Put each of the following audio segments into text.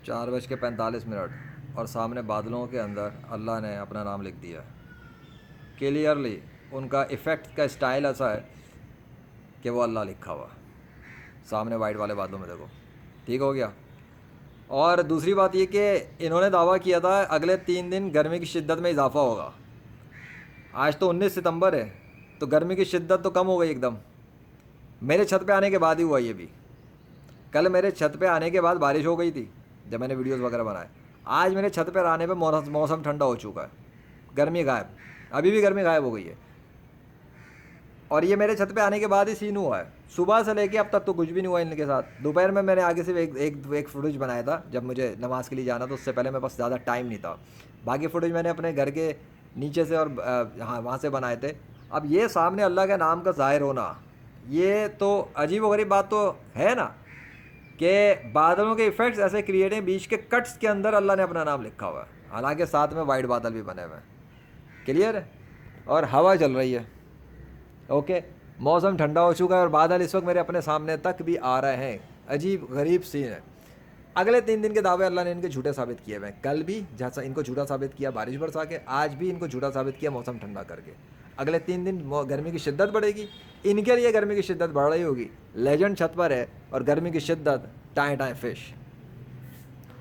4:45 اور سامنے بادلوں کے اندر اللہ نے اپنا نام لکھ دیا کلیئرلی. ان کا ایفیکٹ کا اسٹائل ایسا ہے کہ وہ اللہ لکھا ہوا سامنے وائٹ والے بادلوں میں دیکھو. ٹھیک ہو گیا. اور دوسری بات یہ کہ انہوں نے دعویٰ کیا تھا اگلے 3 دن گرمی کی شدت میں اضافہ ہوگا. آج تو 19 ستمبر ہے تو گرمی کی شدت تو کم ہو گئی ایک دم. میرے چھت پہ آنے کے بعد ہی ہوا یہ بھی. کل میرے چھت پہ آنے کے بعد بارش ہو گئی تھی جب میں نے ویڈیوز وغیرہ بنائے. آج میرے چھت پہ آنے پہ موسم ٹھنڈا ہو چکا ہے, گرمی غائب. ابھی بھی گرمی غائب ہو گئی ہے. اور یہ میرے چھت پہ آنے کے بعد ہی سین ہوا ہے. صبح سے لے کے اب تک تو کچھ بھی نہیں ہوا ان کے ساتھ. دوپہر میں نے آگے سے ایک فوٹیج بنایا تھا جب مجھے نماز کے لیے جانا تھا, اس سے پہلے میرے پاس زیادہ ٹائم نہیں تھا. باقی فوٹیج میں نے اپنے گھر کے نیچے سے اور ہاں وہاں سے بنائے تھے. اب یہ سامنے اللہ کے نام کا ظاہر ہونا, یہ تو عجیب و غریب بات تو ہے نا, کہ بادلوں کے ایفیکٹس ایسے کریٹ ہیں, بیچ کے کٹس کے اندر اللہ نے اپنا نام لکھا ہوا ہے, حالانکہ ساتھ میں وائٹ بادل بھی بنے ہوئے ہیں. کلیئر ہے. اور ہوا چل رہی ہے. اوکے, موسم ٹھنڈا ہو چکا ہے اور بادل اس وقت میرے اپنے سامنے تک بھی آ رہے ہیں. عجیب غریب سین ہے. اگلے 3 دن کے دعوے اللہ نے ان کے جھوٹے ثابت کیے ہوئے ہیں. کل بھی جیسا ان کو جھوٹا ثابت کیا بارش برسا کے, آج بھی ان کو جھوٹا ثابت کیا موسم ٹھنڈا کر کے. اگلے 3 دن گرمی کی شدت بڑھے گی. ان کے لیے گرمی کی شدت بڑھ رہی ہوگی. لیجنڈ چھت پر ہے اور گرمی کی شدت ٹائیں ٹائیں فش.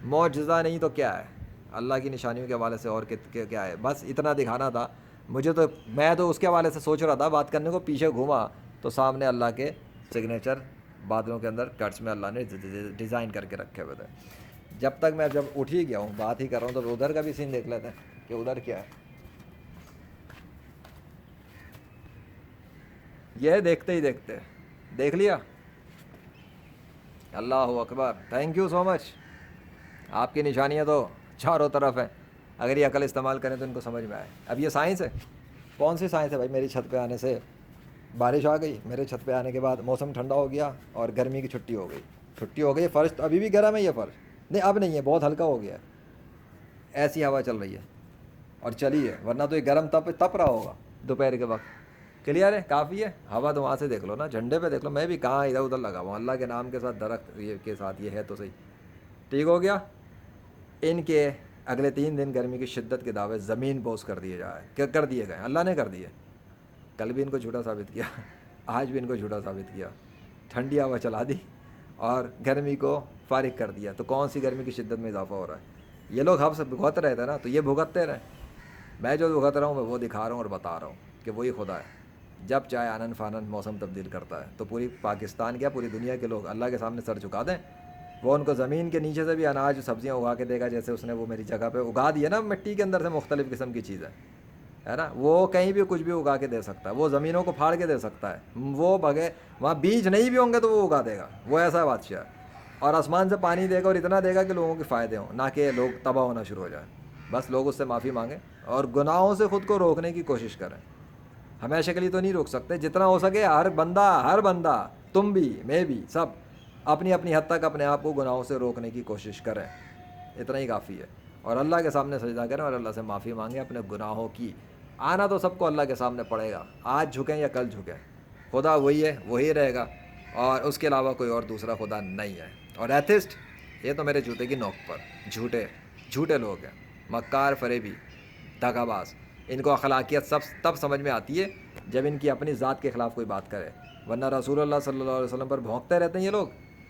معجزہ نہیں تو کیا ہے, اللہ کی نشانیوں کے حوالے سے اور کیا ہے. بس اتنا دکھانا تھا مجھے. تو میں تو اس کے حوالے سے سوچ رہا تھا بات کرنے کو, پیچھے گھوما تو سامنے اللہ کے سگنیچر بادلوں کے اندر کٹس میں اللہ نے ڈیزائن کر کے رکھے ہوئے تھے. جب تک میں جب اٹھ ہی گیا ہوں بات ہی کر رہا ہوں تو ادھر کا بھی سین دیکھ لیتے ہیں کہ ادھر کیا ہے. یہ دیکھتے ہی دیکھتے دیکھ لیا. اللہ اکبر, تھینک یو سو مچ. آپ کی نشانیاں تو چاروں طرف ہیں. اگر یہ عقل استعمال کریں تو ان کو سمجھ میں آئے. اب یہ سائنس ہے. کون سی سائنس ہے بھائی؟ میری چھت پہ آنے سے بارش آ گئی, میرے چھت پہ آنے کے بعد موسم ٹھنڈا ہو گیا اور گرمی کی چھٹی ہو گئی. فرش ابھی بھی گرم ہے, یہ فرش نہیں اب نہیں ہے, بہت ہلکا ہو گیا ہے. ایسی ہوا چل رہی ہے اور چلی ہے, ورنہ تو یہ گرم تپ رہا ہوگا دوپہر کے وقت. کلیئر ہے, کافی ہے. ہوا تو وہاں سے دیکھ لو نا, جھنڈے پہ دیکھ لو. میں بھی کہاں ادھر ادھر لگا ہوا, اللہ کے نام کے ساتھ درخت کے ساتھ یہ ہے تو صحیح. ٹھیک ہو گیا. ان کے اگلے 3 دن گرمی کی شدت کے دعوے زمین بوس کر دیے کر دیے گئے. اللہ نے کر دیے. کل بھی ان کو جھوٹا ثابت کیا, آج بھی ان کو جھوٹا ثابت کیا. ٹھنڈی ہوا چلا دی اور گرمی کو فارغ کر دیا. تو کون سی گرمی کی شدت میں اضافہ ہو رہا ہے؟ یہ لوگ ہم سے بھگت رہے تھے نا, تو یہ بھگتتے رہے. میں جو بھگت رہا ہوں میں وہ دکھا رہا ہوں اور بتا رہا ہوں کہ وہی خدا ہے. جب چاہے آنن فانن موسم تبدیل کرتا ہے. تو پوری پاکستان کیا پوری دنیا کے لوگ اللہ کے سامنے سر جھکا دیں. وہ ان کو زمین کے نیچے سے بھی اناج سبزیاں اگا کے دے گا, جیسے اس نے وہ میری جگہ پہ اگا دی ہے نا, مٹی کے اندر سے مختلف قسم کی چیزیں ہے نا. وہ کہیں بھی کچھ بھی اگا کے دے سکتا ہے. وہ زمینوں کو پھاڑ کے دے سکتا ہے. وہ وہاں بیج نہیں بھی ہوں گے تو وہ اگا دے گا. وہ ایسا بادشاہ ہے. اور آسمان سے پانی دے گا اور اتنا دے گا کہ لوگوں کے فائدے ہوں, نہ کہ لوگ تباہ ہونا شروع ہو جائیں. بس لوگ اس سے معافی مانگیں اور گناہوں سے خود کو روکنے کی کوشش کریں. ہمیشہ کے لیے تو نہیں روک سکتے. جتنا ہو سکے ہر بندہ تم بھی میں بھی سب اپنی اپنی حد تک اپنے آپ کو گناہوں سے روکنے کی کوشش کریں. اتنا ہی کافی ہے. اور اللہ کے سامنے سجدہ کریں اور اللہ سے معافی مانگیں اپنے گناہوں کی. آنا تو سب کو اللہ کے سامنے پڑے گا, آج جھکیں یا کل جھکیں. خدا وہی ہے, وہی رہے گا, اور اس کے علاوہ کوئی اور دوسرا خدا نہیں ہے. اور ایتھسٹ یہ تو میرے جوتے کی نوک پر جھوٹے لوگ ہیں, مکار, فریبی, دغا باز. ان کو اخلاقیات تب سمجھ میں آتی ہے جب ان کی اپنی ذات کے خلاف کوئی بات کرے, ورنہ رسول اللہ صلی اللہ علیہ وسلم پر بھونکتے رہتے ہیں یہ لوگ.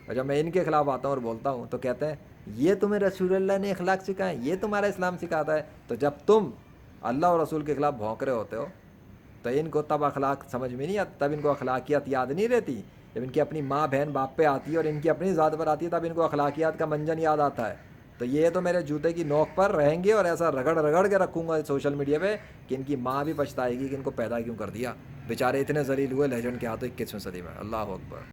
اور جب میں ان کے خلاف آتا ہوں اور بولتا ہوں تو کہتے ہیں یہ تمہیں رسول اللہ نے اخلاق سکھائے, یہ تمہارا اسلام سکھاتا ہے. تو جب تم اللہ اور رسول کے خلاف بھونک رہے ہوتے ہو تو ان کو تب اخلاق سمجھ میں نہیں آتی, تب ان کو اخلاقیات یاد نہیں رہتی. جب ان کی اپنی ماں بہن باپ پہ آتی ہے اور ان کی اپنی ذات پر آتی ہے تب ان کو اخلاقیات کا منجن یاد آتا ہے. تو یہ تو میرے جوتے کی نوک پر رہیں گے, اور ایسا رگڑ کے رکھوں گا سوشل میڈیا پہ کہ ان کی ماں بھی پچھتائے گی کہ ان کو پیدا کیوں کر دیا. بیچارے اتنے ذلیل ہوئے لیجنڈ کے ہاتھوں 21ویں صدی میں. اللہ اکبر.